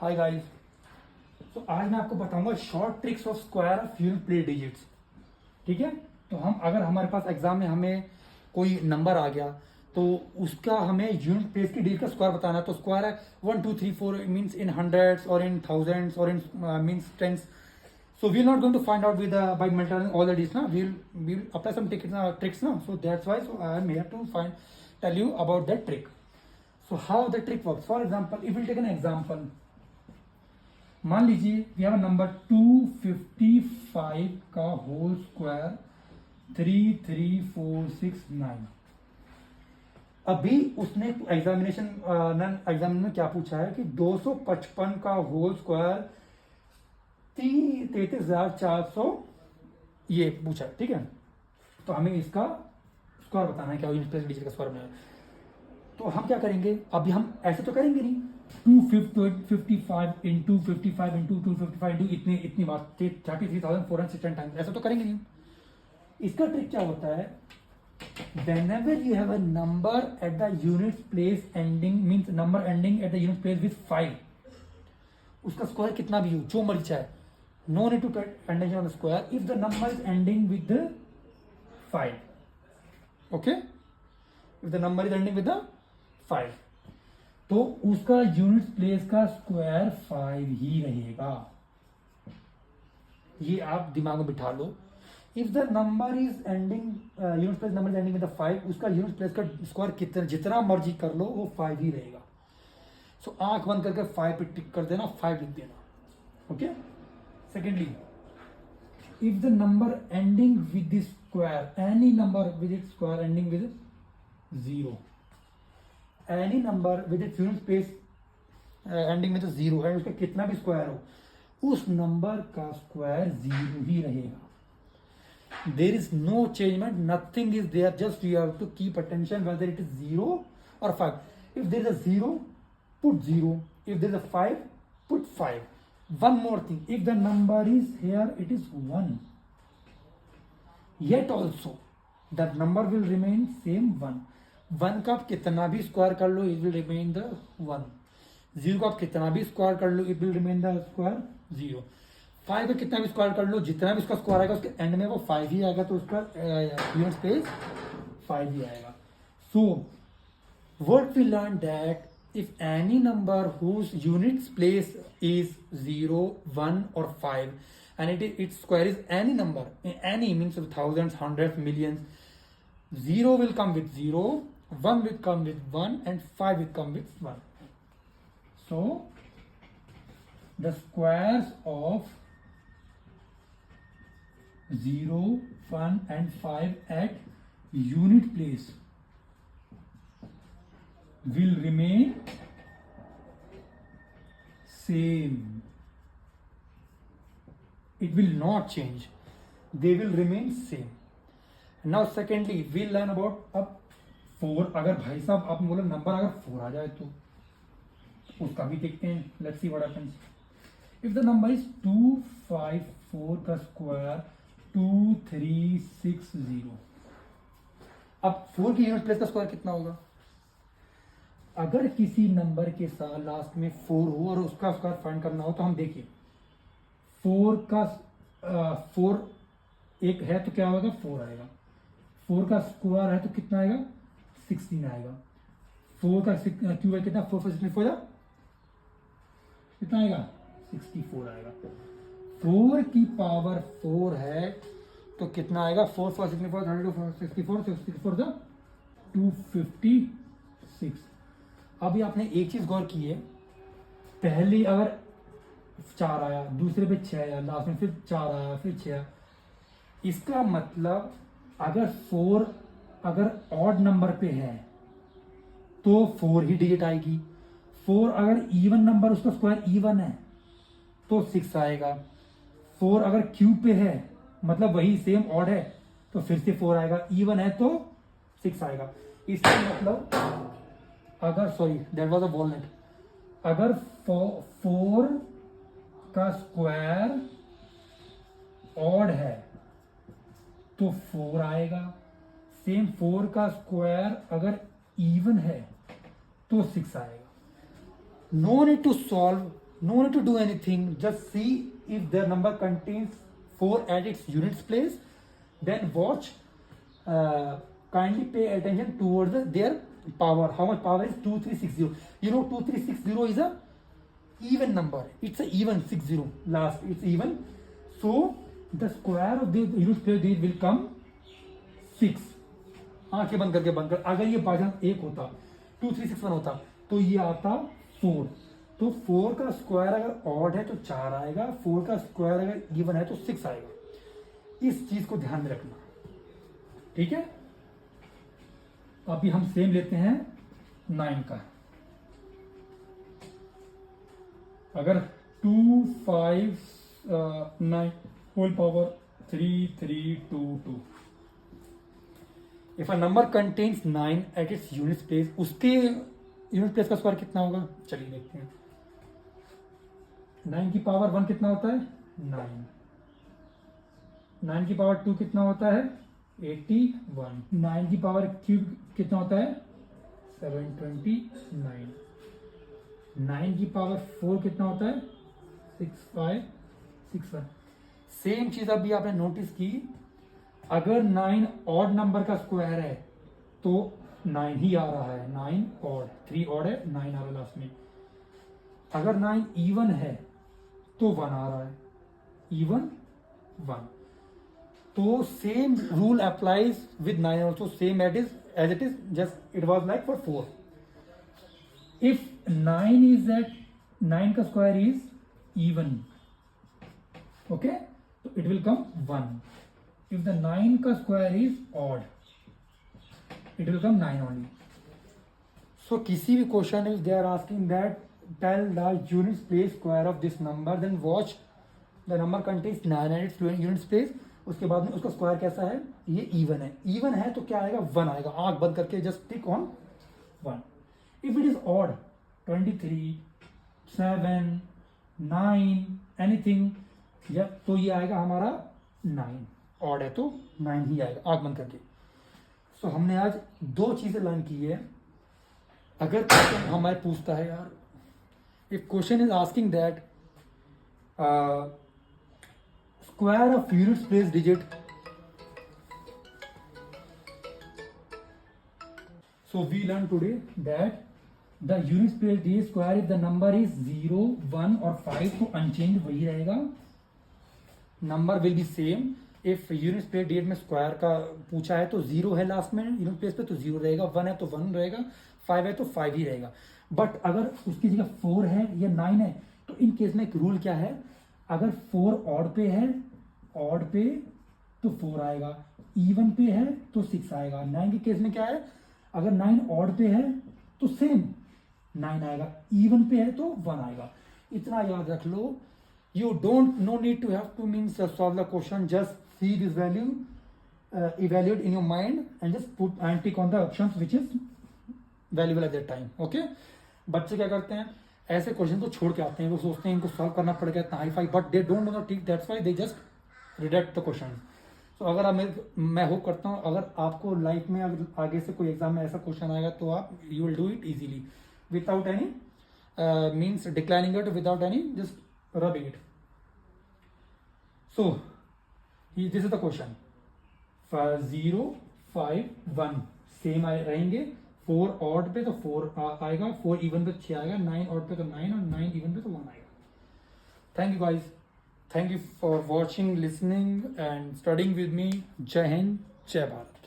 Hi guys. तो आज मैं आपको बताऊंगा short tricks of square of unit place digits. ठीक है। तो हम अगर हमारे पास एग्जाम में हमें कोई नंबर आ गया तो उसका हमें यूनिट प्लेस की डिजिट का स्क्वायर बताना है। तो स्क्वायर है 1 2 3 4 मीन्स इन हंड्रेड्स और इन थाउजेंड्स और in means tens. So we're not going to find out with by multiplying all the digits. Now we'll apply some tricks now. So that's why I am here to tell you about that trick. So how the trick works? For example, if we'll take an example, मान लीजिए we have a number 255 का whole square 33469. अभी उसने examination में क्या पूछा है कि 255 का होल स्क्वायर 33,400 ये पूछा है. ठीक है. तो हमें इसका स्क्वायर बताना है, क्या यूनिट प्लेस डिजिट का स्क्वायर बनाना है. तो हम क्या करेंगे, अभी हम ऐसे तो करेंगे नहीं 255 इंटू 55 इंटू 255 इंटू इतनी बार 33,460 टाइम्स, ऐसा तो करेंगे नहीं. इसका ट्रिक क्या होता है, whenever you have a number at the unit place ending means number ending at the unit place with 5, उसका स्क्वायर कितना भी हो, जो मर्जी चाहे, no need to addition on the square if the number is ending with the 5. okay, if the number is ending with the 5 तो उसका unit place का स्क्वायर 5 ही रहेगा. ये आप दिमाग में बिठा लो. If the number is ending unit place number is ending with 5, उसका यूनिट प्लेस का स्क्वायर कितना जितना मर्जी कर लो वो 5 ही रहेगा. सो आंख बंद करके 5 पे टिक कर देना, 5 लिख देना. Okay. Secondly, if the number ending with this square, any number with it square ending with 0, any number with it unit place ending with 0 है, उसका कितना भी स्क्वायर हो, उस नंबर का स्क्वायर 0 ही रहेगा. There is no changement, nothing is there, just you have to keep attention whether it is 0 or 5. If there is a 0, put 0. If there is a 5, put 5. One more thing, if the number is here, it is 1. Yet also, that number will remain same 1. 1 का आप कितना भी square कर लो, it will remain the 1. 0 का आप कितना भी square कर लो, it will remain the square 0. 5 का कितना भी स्क्वायर कर लो, जितना भी उसका स्क्वायर आएगा उसके एंड में वो 5 ही आएगा, तो उसका यूनिट स्पेस 5 ही आएगा. So what we learn that if any number whose unit place is 0, 1 और 5 and it square is any number, any means thousands, hundreds, millions, 0 will come with 0, 1 will come with 1 and 5 will come with 1. So the squares of 0, 1 and 5 at unit place will remain same. It will not change. They will remain same. Now secondly, we'll learn about अब 4. अगर भाई साहब आप बोलो number अगर 4 आ जाए तो उसका भी देखते हैं. Let's see what happens. If the number is 254 का स्क्वायर 2360, अब 4 की यूनिट प्लेस का स्क्वायर कितना होगा. अगर किसी नंबर के साथ लास्ट में 4 हो और उसका स्क्वायर फाइंड करना हो तो हम देखिए 4 एक है तो क्या होगा, 4 आएगा. 4 का स्क्वायर है तो कितना आएगा, 16 आएगा. 4 का क्यूब है कितना, 4 4 64 कितना आएगा, 64 आएगा. 4 की पावर 4 है तो कितना आएगा, 4 4 64 64 64 256. अभी आपने एक चीज गौर की है, पहले अगर 4 आया, दूसरे पे 6 आया, लास्ट में फिर 4 आया, फिर 6. इसका मतलब अगर 4 अगर ऑड नंबर पे है तो 4 ही डिजिट आएगी. 4 अगर इवन नंबर, उसका स्क्वायर इवन है तो 6 आएगा. 4 अगर क्यूब पे है मतलब वही सेम ऑड है तो फिर से 4 आएगा. इवन है तो 6 आएगा. इसका मतलब अगर दैट वाज अ वॉलनट, अगर 4 का स्क्वायर ऑड है तो 4 आएगा. सेम 4 का स्क्वायर अगर इवन है तो 6 आएगा. No need to solve no need to do anything, just see if their number contains 4 at its units place, then watch, kindly pay attention towards their power. How much power is 2360? You know 2360 is a even number, it's a even 60 last, it's even, so the square of the unit place digit will come 6. आंखें बंद करके बंद कर, अगर ये by एक होता 2361 होता तो ये आता 4, तो 4 का स्क्वायर अगर ऑड है तो 4 आएगा, 4 का स्क्वायर अगर इवन है तो 6 आएगा। इस चीज को ध्यान में रखना, ठीक है। अभी हम सेम लेते हैं 9 का। अगर 2 5 9 whole power 3 3 2 2, if a number contains 9 at its unit place, उसके यूनिट प्लेस का स्क्वायर कितना होगा, चलिए देखते हैं। 9 की पावर 1 कितना होता है 9, 9 की पावर 2 कितना होता है 81, 9 की पावर क्यूब कितना होता है 729, 9 की पावर 4 कितना होता है 6561। सेम चीज अभी आपने नोटिस की, अगर 9 ऑड नंबर का स्क्वायर है तो 9 ही आ रहा है, 9 ऑड, 3 ऑड है 9 आ रहा है लास्ट में। अगर 9 इवन है तो 1 आ रहा है, इवन 1। तो same rule applies with 9 also, same as it is just it was like for 4। If 9 is at 9 का स्क्वायर इज इवन, ओके, तो it will come 1। If the 9 का square is odd, it will come 9 only. So किसी भी question if they are asking that tell the unit place square of this number, then watch the number contains 9 at its unit place, उसके बाद में उसका square कैसा है, ये even है, इवन है तो क्या आएगा 1 आएगा। आंख बंद करके just tick on 1। If it is odd 23 7 9 anything, या तो ये आएगा हमारा 9, ऑड है तो 9 ही आएगा, आंख बंद करके। सो हमने आज 2 चीजें लर्न की है। अगर क्वेश्चन हमारे पूछता है यार, if question is asking that square of unit place digit, so we learned today that the unit place digit square if the number is 0 1 और 5 तो unchanged वही रहेगा, number will be same. If unit place digit में square का पूछा है तो 0 है लास्ट में यूनिट प्लेस पे तो 0 रहेगा, 1 है तो 1 रहेगा, 5 है तो 5 ही रहेगा। बट अगर उसकी जगह 4 है या 9 है तो इन केस में एक रूल क्या है, अगर 4 ऑड पे है, ऑड पे तो 4 आएगा, इवन पे है तो 6 आएगा। 9 के केस में क्या है, अगर 9 ऑड पे है तो सेम 9 आएगा, इवन पे है तो 1 आएगा। इतना याद रख लो। You don't, no need to have to means solve the question, just see this value, evaluate in your mind and just put and tick on the options which is valuable at that time, okay। बच्चे क्या करते हैं, ऐसे question को छोड़ के आते हैं, वो सोचते हैं इनको सॉल्व करना पड़ेगा इतना hi fi, but they don't know the trick, that's why they just reject the question. तो अगर आप, मैं होप करता हूँ अगर आपको लाइफ में अगर आगे से कोई एग्जाम में ऐसा क्वेश्चन आएगा तो आप you will do it easily without any means declining it, without any just rubbing it. So this is the question, 0 5 1 same रहेंगे, 4 ऑड पे तो 4 आएगा, 4 इवन पे 6 आएगा, 9 ऑड पे तो 9 और 9 इवन पे तो 1 आएगा। Thank you guys, thank you for watching, listening and studying with me. जय हिंद, जय भारत।